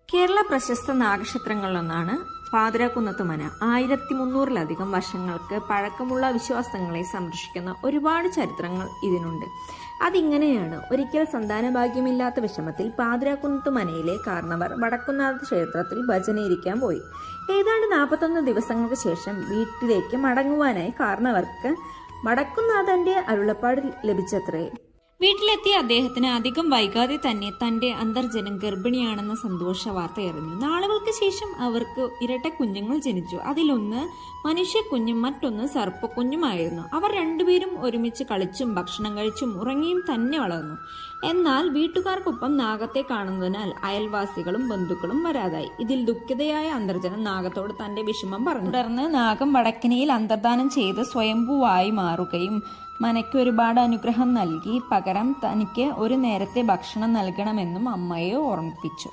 കേരള പ്രശസ്ത നാഗക്ഷേത്രങ്ങളിലൊന്നാണ് പാതിരാക്കുന്നത്ത് മന. 1300-ലധികം വർഷങ്ങൾക്ക് പഴക്കമുള്ള വിശ്വാസങ്ങളെ സംരക്ഷിക്കുന്ന ഒരുപാട് ചരിത്രങ്ങൾ ഇതിനുണ്ട്. അതിങ്ങനെയാണ്. ഒരിക്കൽ സന്താനഭാഗ്യമില്ലാത്ത വിഷമത്തിൽ പാതിരാക്കുന്നത്ത് മനയിലെ കാരണവർ വടക്കുന്നാഥ ക്ഷേത്രത്തിൽ ഭജനയിരിക്കാൻ പോയി. ഏതാണ്ട് 41 ദിവസങ്ങൾക്ക് ശേഷം വീട്ടിലേക്ക് മടങ്ങുവാനായി കാരണവർക്ക് വടക്കുന്നാഥന്റെ അരുളപ്പാട് ലഭിച്ചത്രേ. വീട്ടിലെത്തിയ അദ്ദേഹത്തിന് അധികം വൈകാതെ തന്നെ തന്റെ അന്തർജനം ഗർഭിണിയാണെന്ന സന്തോഷ വാർത്തയറിഞ്ഞു. നാളുകൾക്ക് ശേഷം അവർക്ക് ഇരട്ട കുഞ്ഞുങ്ങൾ ജനിച്ചു. അതിലൊന്ന് മനുഷ്യക്കുഞ്ഞും മറ്റൊന്ന് സർപ്പക്കുഞ്ഞുമായിരുന്നു. അവർ രണ്ടുപേരും ഒരുമിച്ച് കളിച്ചും ഭക്ഷണം കഴിച്ചും ഉറങ്ങിയും തന്നെ വളർന്നു. എന്നാൽ വീട്ടുകാർക്കൊപ്പം നാഗത്തെ കാണുന്നതിനാൽ അയൽവാസികളും ബന്ധുക്കളും വരാതായി. ഇതിൽ ദുഃഖിതയായ അന്തർജനം നാഗത്തോട് തന്റെ വിഷമം പറഞ്ഞു. തുടർന്ന് നാഗം വടക്കിനിയിൽ അന്തർദാനം ചെയ്ത് സ്വയംഭൂവായി മാറുകയും മനയ്ക്ക് ഒരുപാട് അനുഗ്രഹം നൽകി പകരം തനിക്ക് ഒരു നേരത്തെ ഭക്ഷണം നൽകണമെന്നും അമ്മയെ ഓർമ്മിപ്പിച്ചു.